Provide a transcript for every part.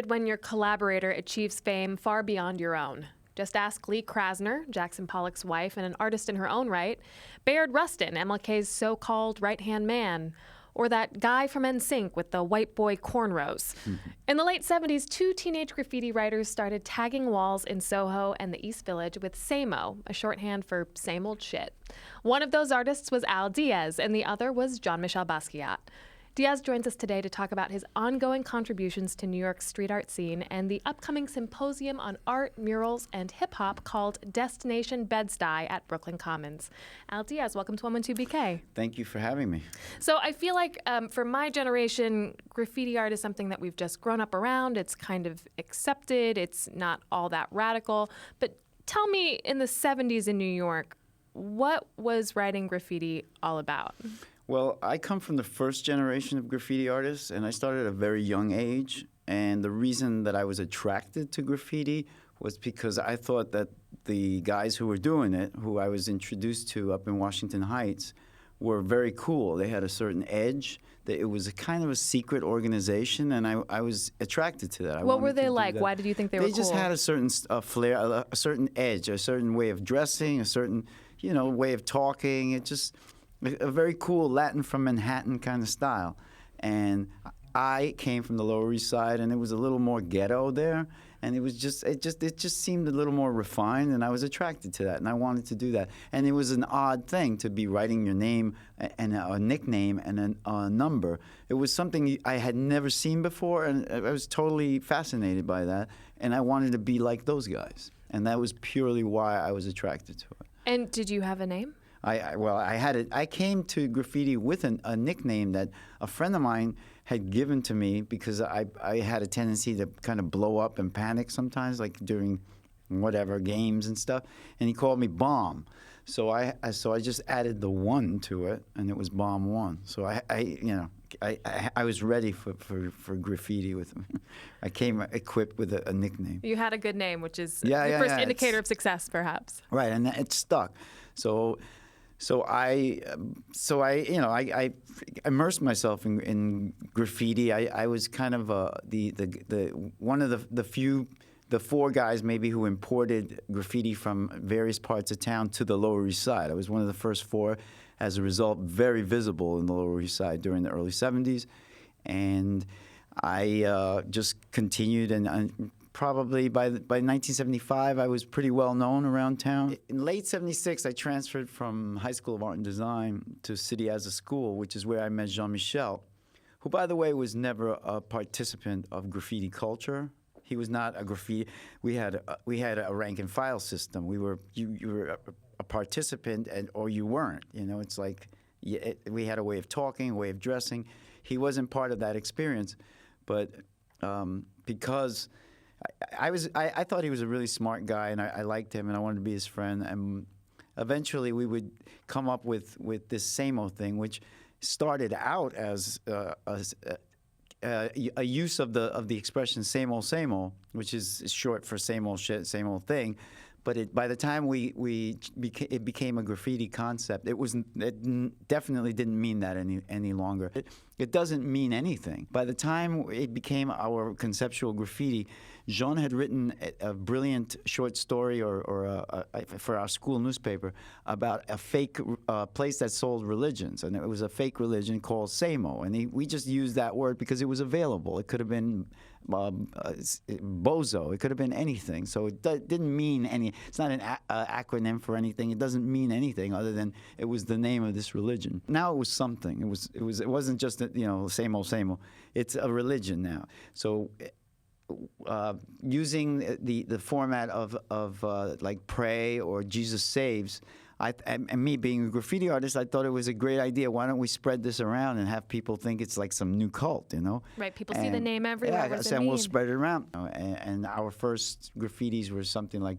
excited when your collaborator achieves fame far beyond your own. Just ask Lee Krasner, Jackson Pollock's wife and an artist in her own right, Bayard Rustin, MLK's so-called right-hand man, or that guy from NSYNC with the white boy cornrows. In the late 70s, two teenage graffiti writers started tagging walls in SoHo and the East Village with SAMO, a shorthand for same old shit. One of those artists was Al Diaz, and the other was Jean Michel Basquiat. Diaz joins us today to talk about his ongoing contributions to New York's street art scene and the upcoming symposium on art, murals, and hip-hop called Destination Bed-Stuy at BRIC Commons. Al Diaz, welcome to 112 BK. Thank you for having me. So I feel like for my generation, graffiti art is something that we've just grown up around. It's kind of accepted. It's not all that radical. But tell me, in the 70s in New York, what was writing graffiti all about? Well, I come from the first generation of graffiti artists, and I started at a very young age. And the reason that I was attracted to graffiti was because I thought that the guys who were doing it, who I was introduced to up in Washington Heights, were very cool. They had a certain edge. It was a kind of a secret organization, and I was attracted to that. What were they like? Why did you think they were cool? They just had a certain flair, a certain edge, a certain way of dressing, a certain, way of talking. It just... a very cool Latin from Manhattan kind of style. And I came from the Lower East Side, and it was a little more ghetto there. And it just seemed a little more refined, and I was attracted to that, and I wanted to do that. And it was an odd thing to be writing your name and a nickname and a number. It was something I had never seen before, and I was totally fascinated by that. And I wanted to be like those guys. And that was purely why I was attracted to it. And did you have a name? I came to graffiti with a nickname that a friend of mine had given to me because I had a tendency to kind of blow up and panic sometimes, like during whatever games and stuff. And he called me Bomb. So I just added the 1 to it, and it was Bomb 1. So I was ready for graffiti with him. I came equipped with a nickname. You had a good name, which is the first indicator of success, perhaps. Right, and it stuck. So I immersed myself in graffiti. I was kind of one of the 4 guys maybe who imported graffiti from various parts of town to the Lower East Side. I was one of the first 4. As a result, very visible in the Lower East Side during the early 70s. And I just continued, and probably by 1975, I was pretty well known around town. In late 76, I transferred from High School of Art and Design to City as a School, which is where I met Jean Michel, who, by the way, was never a participant of graffiti culture. He was not a graffiti. We had a rank and file system. You were a participant, or you weren't. It's like we had a way of talking, a way of dressing. He wasn't part of that experience, but because I thought he was a really smart guy, and I liked him, and I wanted to be his friend. And eventually, we would come up with this SAMO thing, which started out as a use of the expression "same old," which is short for same old shit, same old thing. But by the time it became a graffiti concept, it definitely didn't mean that any longer. It doesn't mean anything. By the time it became our conceptual graffiti, Jean had written a brilliant short story for our school newspaper about a fake place that sold religions, and it was a fake religion called SAMO, and we just used that word because it was available. It could have been bozo. It could have been anything. So it didn't mean any. It's not an acronym for anything. It doesn't mean anything other than it was the name of this religion. Now it was something. It wasn't just same old. It's a religion now. So using the format of like Pray or Jesus Saves. And me being a graffiti artist, I thought it was a great idea. Why don't we spread this around and have people think it's like some new cult, Right, people see the name everywhere. Yeah, and we'll spread it around. And our first graffitis were something like,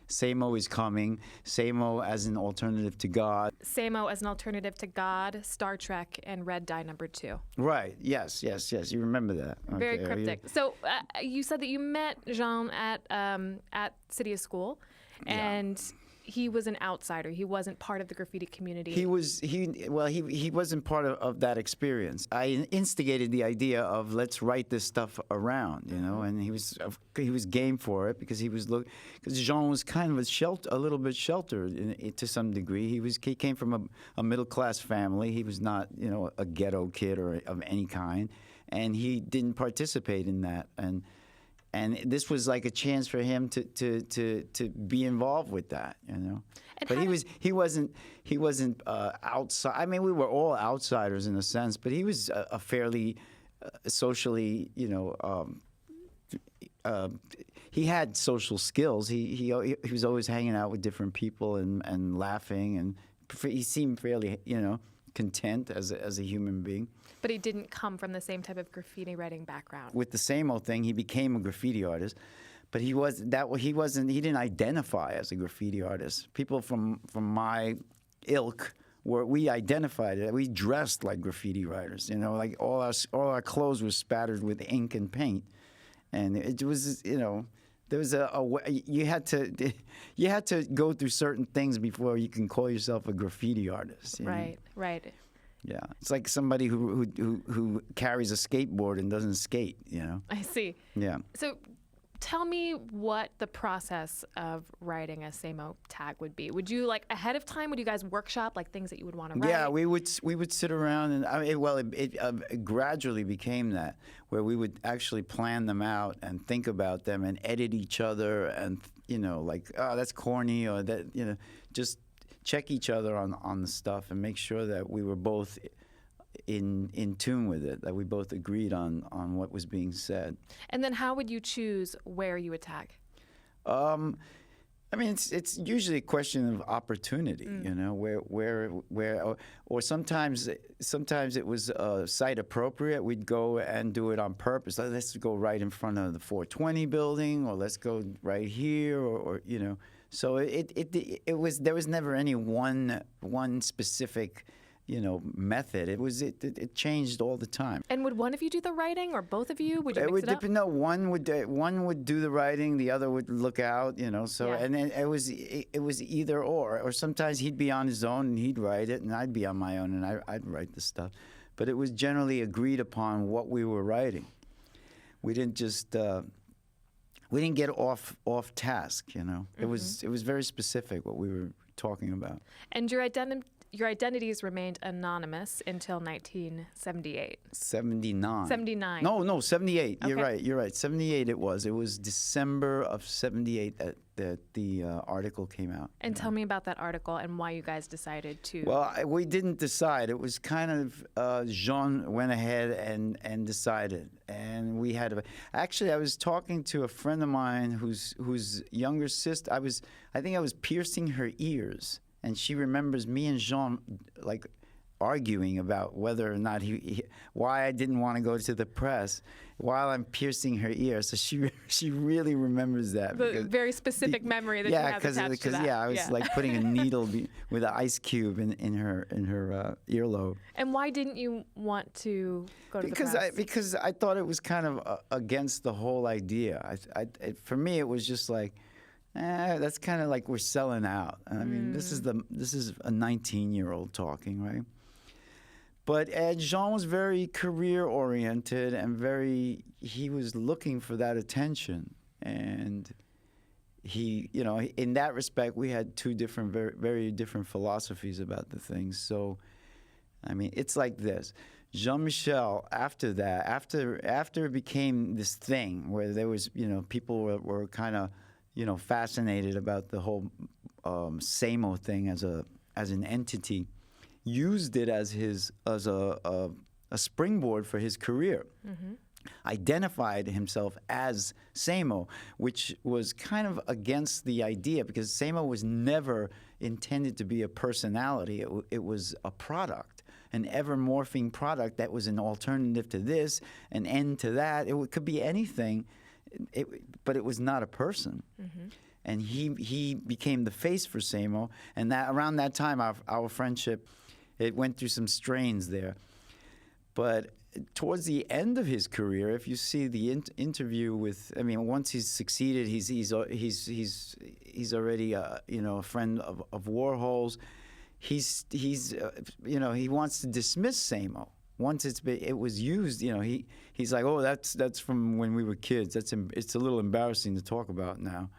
SAMO is coming, SAMO as an alternative to God. SAMO as an alternative to God, Star Trek, and Red Dye number 2. Right, yes. You remember that. Very cryptic. So you said that you met Jean at City of School, and he was an outsider. He wasn't part of the graffiti community. He wasn't part of that experience. I instigated the idea of let's write this stuff around, you know, and he was game for it because because Jean was kind of a little bit sheltered to some degree. He came from a middle class family. He was not, you know, a ghetto kid or of any kind, and he didn't participate in that. And this was like a chance for him to be involved with that, you know. And but he wasn't outside. I mean, we were all outsiders in a sense, but he was a fairly socially, you know. He had social skills. He was always hanging out with different people and laughing, and he seemed fairly, you know, content as a human being. But he didn't come from the same type of graffiti writing background. With the SAMO thing, he became a graffiti artist, but he didn't identify as a graffiti artist. People from my ilk we identified it. We dressed like graffiti writers, you know, like all our clothes were spattered with ink and paint, and it was, you know, there was you had to go through certain things before you can call yourself a graffiti artist. You know? Right. Yeah, it's like somebody who carries a skateboard and doesn't skate, you know. I see. Yeah. So tell me what the process of writing a SAMO tag would be. Would you, like, ahead of time, would you guys workshop, like, things that you would want to write? Yeah, we would sit around, and it gradually became that, where we would actually plan them out and think about them and edit each other and, you know, like, oh, that's corny, or that, you know, just check each other on the stuff and make sure that we were both in tune with it, that we both agreed on what was being said. And then how would you choose where you would tag? I mean, it's usually a question of opportunity, you know, where, or sometimes it was site appropriate. We'd go and do it on purpose. Let's go right in front of the 420 building, or let's go right here, or you know. So there was never any one specific, you know, method. It changed all the time. And would one of you do the writing, or both of you? Would you mix it up? No, one would do the writing, the other would look out, you know. So and then it was either or sometimes he'd be on his own and he'd write it, and I'd be on my own and I'd write the stuff. But it was generally agreed upon what we were writing. We didn't just we didn't get off task, you know. It was very specific what we were talking about. And your identities remained anonymous until 1978. 79. 79. No, 78. Okay. You're right. 78 it was. It was December of 78 that the article came out. And tell me about that article and why you guys decided to... Well, we didn't decide. It was kind of Jean went ahead and decided. And we had actually, I was talking to a friend of mine whose younger sister, I think I was piercing her ears. And she remembers me and Jean, like, arguing about whether or not why I didn't want to go to the press while I'm piercing her ear. So she really remembers that. The very specific memory that you have attached to that. I was like putting a needle with an ice cube in her earlobe. And why didn't you want to go to the press? Because I thought it was kind of against the whole idea. For me, it was just like, that's kind of like we're selling out. I mean, this is a 19-year-old talking, right? But Jean was very career-oriented and he was looking for that attention. And he, you know, in that respect, we had two different, very, very different philosophies about the things. So, I mean, it's like this. Jean Michel, after that, after it became this thing where there was, you know, people were kind of, you know, fascinated about the whole SAMO thing as an entity, used it as a springboard for his career. Identified himself as SAMO, which was kind of against the idea, because SAMO was never intended to be a personality. It was a product, an ever-morphing product that was an alternative to this, an end to that. It could be anything. But it was not a person. And he became the face for SAMO, and around that time our friendship, it went through some strains there. But towards the end of his career, if you see the interview with, I mean, once he's succeeded, he's already a friend of Warhol's. He's he wants to dismiss SAMO. Once it was used, he's like, oh, that's from when we were kids. It's a little embarrassing to talk about now.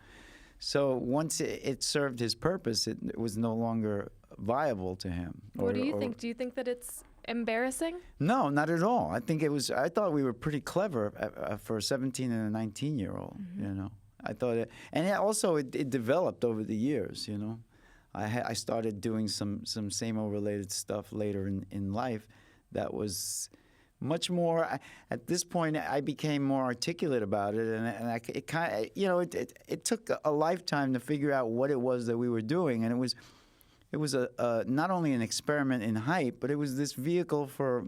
So once it served his purpose, it was no longer viable to him. What do you think? Do you think that it's embarrassing? No, not at all. I think I thought we were pretty clever for a 17 and a 19-year-old. I thought it developed over the years. I started doing some SAMO related stuff later in life that was much more. At this point, I became more articulate about it, and it kind of it took a lifetime to figure out what it was that we were doing, and it was a not only an experiment in hype, but it was this vehicle for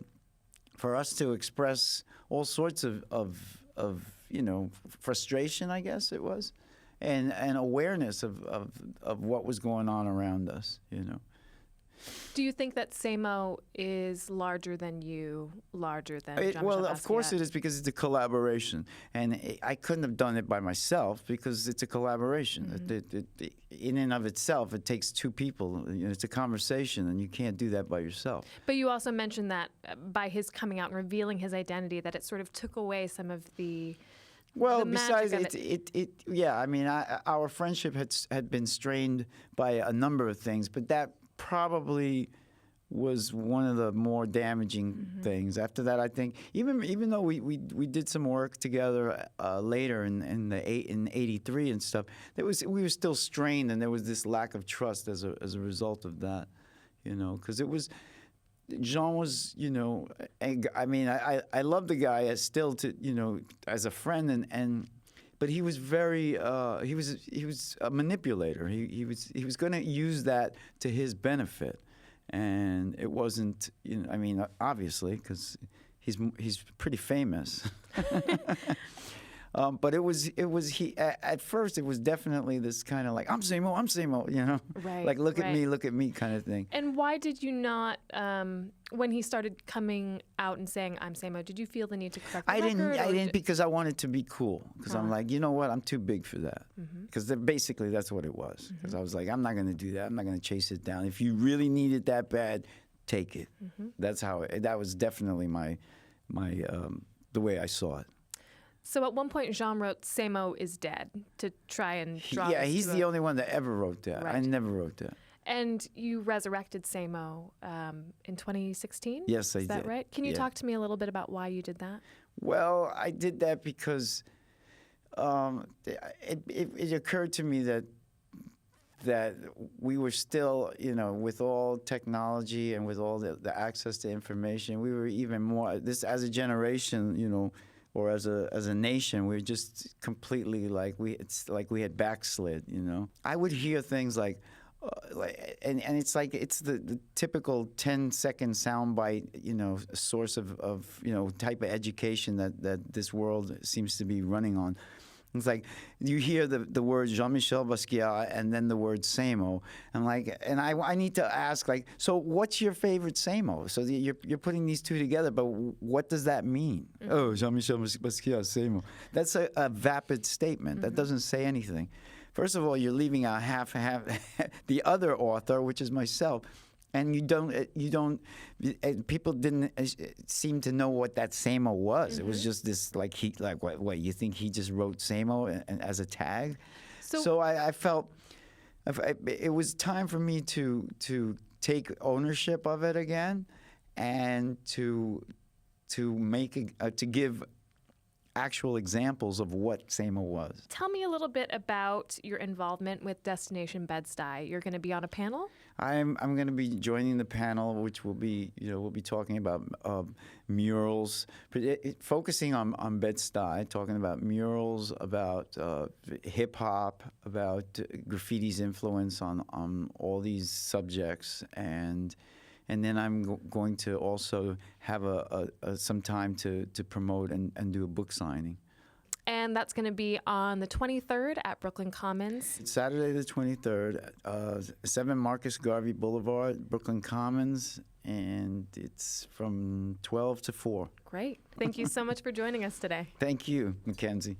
us to express all sorts of frustration, I guess it was, and awareness of what was going on around us. Do you think that SAMO is larger than you, larger than Jean Michel Basquiat? Well, of course it is, because it's a collaboration. And I couldn't have done it by myself, because it's a collaboration. Mm-hmm. In and of itself, it takes two people. It's a conversation, and you can't do that by yourself. But you also mentioned that by his coming out and revealing his identity, that it sort of took away some of the... Well, besides yeah, I mean, our friendship had been strained by a number of things, but that probably was one of the more damaging things. After that, I think even though we did some work together later in '83 and stuff, we were still strained, and there was this lack of trust as a result of that, because it was. Jean was, I mean, I love the guy still as a friend, but he was very, he was a manipulator. He was going to use that to his benefit, and it wasn't, I mean, obviously, because he's pretty famous. But at first it was definitely this kind of like, I'm SAMO, right, like look at me kind of thing. And why did you not, when he started coming out and saying I'm SAMO, did you feel the need to correct the record? I didn't, because I wanted to be cool, because I'm like, you know what, I'm too big for that, because basically that's what it was. Because I was like, I'm not going to do that. I'm not going to chase it down. If you really need it that bad, take it. That's how. That was definitely my the way I saw it. So at one point, Jean wrote "SAMO is dead" to try and draw. Yeah, he's the only one that ever wrote that. Right. I never wrote that. And you resurrected SAMO in 2016? Yes, I did. Is that right? Can you talk to me a little bit about why you did that? Well, I did that because it occurred to me that we were still, with all technology and with all the access to information, we were even more, as a generation, or as a nation, we're just completely it's like we had backslid, I would hear things like, and it's like it's the typical 10-second soundbite, source of type of education that this world seems to be running on. It's like you hear the word Jean Michel Basquiat and then the word SAMO, and I need to ask, so what's your favorite SAMO? So you're putting these two together, but what does that mean? Oh, Jean Michel Basquiat, SAMO. That's a vapid statement. That doesn't say anything. First of all, you're leaving out half the other author, which is myself. And you don't. People didn't seem to know what that SAMO was. It was just this what you think he just wrote SAMO as a tag. So I felt it was time for me to take ownership of it again, and to give actual examples of what SAMO was. Tell me a little bit about your involvement with Destination Bed-Stuy. You're going to be on a panel? I'm going to be joining the panel, which will be, we'll be talking about murals, focusing on Bed-Stuy, talking about murals, about hip hop, about graffiti's influence on all these subjects, and then I'm going to also have some time to promote and do a book signing. And that's going to be on the 23rd at BRIC Commons. Saturday the 23rd, 7 Marcus Garvey Boulevard, BRIC Commons, and it's from 12 to 4. Great. Thank you so much for joining us today. Thank you, MacKenzie.